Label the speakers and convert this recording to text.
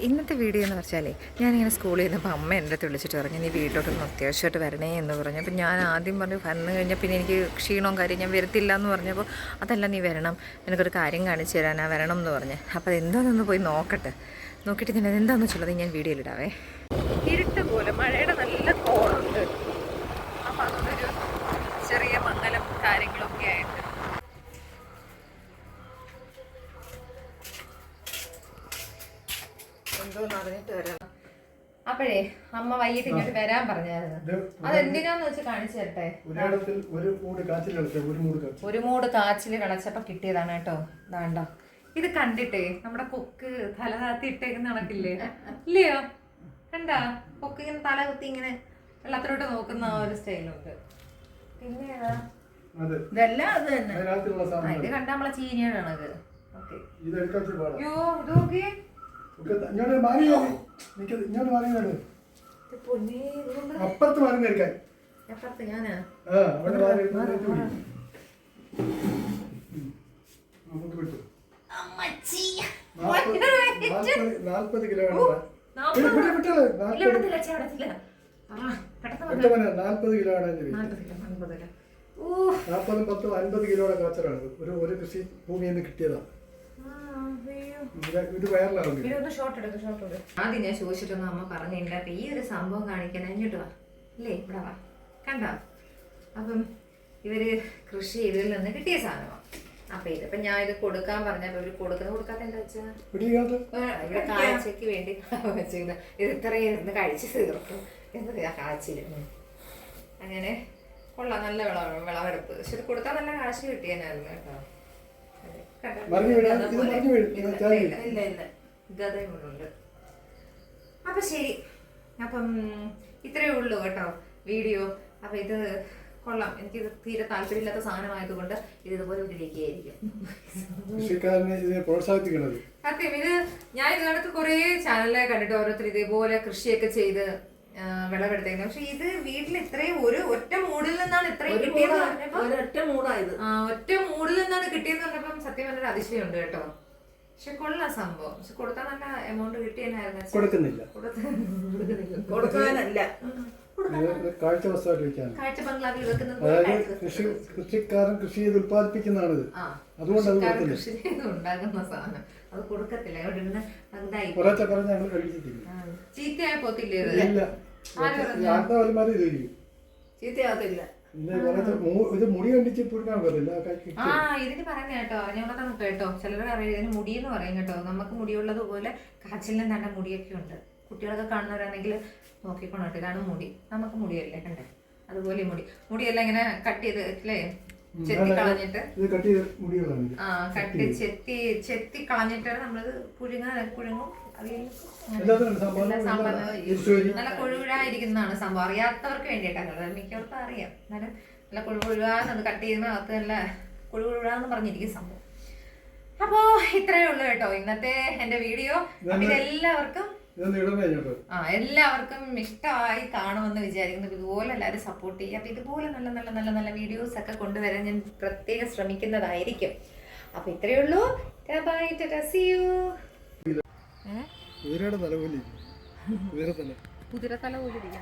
Speaker 1: ഇന്നത്തെ വീഡിയോ എന്ന് വെച്ചാലേ ഞാനിങ്ങനെ സ്കൂളിൽ നിന്നപ്പോൾ അമ്മ എൻ്റെ അടുത്ത് വിളിച്ചിട്ട് പറഞ്ഞു നീ വീട്ടിലോട്ടൊന്ന് അത്യാവശ്യമായിട്ട് വരണേ എന്ന് പറഞ്ഞു. അപ്പോൾ ഞാൻ ആദ്യം പറഞ്ഞു വന്നു കഴിഞ്ഞാൽ പിന്നെ എനിക്ക് ക്ഷീണവും കാര്യം ഞാൻ വരത്തില്ല എന്ന് പറഞ്ഞപ്പോൾ അതല്ല നീ വരണം, എനിക്കൊരു കാര്യം കാണിച്ചു തരാനാ വരണം എന്ന് പറഞ്ഞു. അപ്പോൾ അതെന്താണെന്നൊന്ന് പോയി നോക്കിയിട്ട് ഞാൻ എന്താണെന്ന് വെച്ചുള്ളത് ഞാൻ വീഡിയോയിലിടാവേ. ഇരുട്ട് പോലെ മഴയുടെ നല്ല കോളുണ്ട്, അപ്പം അതൊരു ചെറിയ മങ്ങലും കാര്യങ്ങളൊക്കെ ആയിട്ട് എന്തോന്ന് അറിഞ്ഞിട്ട് വരണം. അപ്പോഴേ അമ്മ വൈകിട്ട് ഇങ്ങോട്ട് വരാൻ പറഞ്ഞായിരുന്നു. അതെന്തിനാന്ന് വെച്ച് കാണിച്ചു തരട്ടെ. ഒരു മൂട് കാച്ചില് കളച്ചപ്പോ കിട്ടിയതാണ് കേട്ടോ. ഇതാണ്ടോ ഇത് കണ്ടിട്ടേ നമ്മുടെ കൊക്ക് തല താത്തി ഇട്ടേക്കുന്ന കണക്കില്ലേ, ഇല്ലയോ? കണ്ടാ കൊക്ക് ഇങ്ങനെ തല കുത്തി ഇങ്ങനെ വെള്ളത്തിലോട്ട് നോക്കുന്ന ആ ഒരു സ്റ്റൈലുണ്ട്. പിന്നെ ഏതാ ഇതെല്ലാം അത് തന്നെ. ഇത് കണ്ട നമ്മളെ ചീനിയാണത്. ഓക്കെ അയ്യോ ഇത് നോക്കി
Speaker 2: അപ്പുറത്ത് മാറി നിൽക്കാൻ
Speaker 1: ഞാനാ
Speaker 2: 40 കിലോ 40-50 കിലോയുടെ കാച്ചറാണ്. ഒരു കൃഷി ഭൂമിയിൽ നിന്ന് കിട്ടിയതാണ്.
Speaker 1: ആദ്യം ഞാൻ ചോദിച്ചിട്ടൊന്നും അമ്മ പറഞ്ഞില്ല. അപ്പൊ ഈ ഒരു സംഭവം കാണിക്കാൻ ഇങ്ങോട്ട് വാ, അല്ലേ ഇവിടെ വാ, കണ്ടോ? അപ്പം ഇവര് കൃഷി ചെയ്തതിൽ നിന്ന് കിട്ടിയ സാധനമാണ്. അപ്പൊ ഇതിപ്പോ ഞാൻ ഇത് കൊടുക്കാൻ പറഞ്ഞപ്പോ ഇവര് കൊടുക്കാത്ത എന്താ വെച്ചാ ഇവിടെ കാഴ്ചക്ക് വേണ്ടി വെച്ചിരുന്ന ഇത് ഇത്രയും ഇരുന്ന് കഴിച്ച് തീർക്കും എന്താ കാച്ചില്. അങ്ങനെ കൊള്ളാം, നല്ല വിളവെടുപ്പ്. പക്ഷെ ഇത് കൊടുത്താൽ നല്ല കാശ് കിട്ടിയാനായിരുന്നു കേട്ടോ. ഗതയുണ്ട്. അപ്പൊ ശരി, അപ്പം ഇത്രയേ ഉള്ളൂ കേട്ടോ വീഡിയോ. അപ്പൊ ഇത് കൊള്ളാം, എനിക്കിത് തീരെ താല്പര്യമില്ലാത്ത സാധനമായതുകൊണ്ട് ഇത് ഇതുപോലെ ഇരിക്കുകയായിരിക്കും. സത്യം, ഇത് ഞാൻ ഇതിനകത്ത് കുറെ ചാനലിലെ കണ്ടിട്ട് ഓരോരുത്തർ ഇതേപോലെ കൃഷിയൊക്കെ ചെയ്ത് വിളവെടുത്തേക്കുന്നത്. പക്ഷെ ഇത് വീട്ടിൽ ഇത്രയും ഒറ്റ മൂടിൽ നിന്നാണ് ഇത്രയും കിട്ടിയെന്ന് പറഞ്ഞപ്പോ ഒറ്റ മൂടിൽ നിന്നാണ് കിട്ടിയെന്ന് പറഞ്ഞപ്പം സത്യം പറഞ്ഞൊരു അതിശയമുണ്ട് കേട്ടോ. പക്ഷെ കൊള്ളാം സംഭവം. പക്ഷെ കൊടുത്താൽ നല്ല എമൗണ്ട് കിട്ടിയെന്നായിരുന്നു. കാഴ്ച ബംഗ്ലാവിൽ വെക്കുന്നത്
Speaker 2: കൃഷിക്കാരൻ കൃഷി ചെയ്ത് ഉത്പാദിപ്പിക്കുന്നതാണ്.
Speaker 1: കൃഷി ചെയ്ത് ഉണ്ടാകുന്ന സാധനം അത് കൊടുക്കത്തില്ല. ചീത്തയായി പോത്തില്ലേ? ചീത്തയാവത്തില്ല. ഇതിന് പറയുന്ന കേട്ടോ, ഞങ്ങളെ കേട്ടോ, ചിലർ ഇതിന് മുടിയെന്ന് പറയും കേട്ടോ. നമുക്ക് മുടിയുള്ളത് പോലെ കാച്ചിലിനും നല്ല മുടിയൊക്കെ ഉണ്ട്. കുട്ടികളൊക്കെ കാണുന്നവരാണെങ്കിൽ നോക്കിക്കൊണ്ടോ, ഇതാണ് മുടി. നമുക്ക് മുടിയല്ലേ കണ്ടേ, അതുപോലെ മുടിയെല്ലാം ഇങ്ങനെ കട്ട് ചെയ്ത് അല്ലേ, ചെത്തി കളഞ്ഞിട്ട് ചെത്തി കളഞ്ഞിട്ടാണ് നമ്മളിത് പുഴുങ്ങും. നല്ല കൊഴുകുഴായിരിക്കുന്നതാണ് സംഭവം. അറിയാത്തവർക്ക് വേണ്ടിയിട്ടാണ്, മിക്കവർക്കും അറിയാം. എന്നാലും നല്ല കൊഴുകുഴാന്നത് കട്ട് ചെയ്യുന്ന അകത്ത് നല്ല കൊഴുകുഴാന്ന് പറഞ്ഞിരിക്കും സംഭവം. അപ്പോ ഇത്രയേ ഉള്ളൂ കേട്ടോ ഇന്നത്തെ എന്റെ വീഡിയോ. എല്ലാവർക്കും ഇഷ്ടമായി കാണുമെന്ന് വിചാരിക്കുന്നു. ഇതുപോലെ എല്ലാവരും സപ്പോർട്ട് ചെയ്യുക. അപ്പൊ ഇതുപോലെ നല്ല നല്ല നല്ല നല്ല വീഡിയോസ് ഒക്കെ കൊണ്ടുവരാൻ ഞാൻ പ്രത്യേകം ശ്രമിക്കുന്നതായിരിക്കും. അപ്പൊ ഇത്രയേ ഉള്ളൂ. കുതിര തല പോലിരിക്കുന്നു.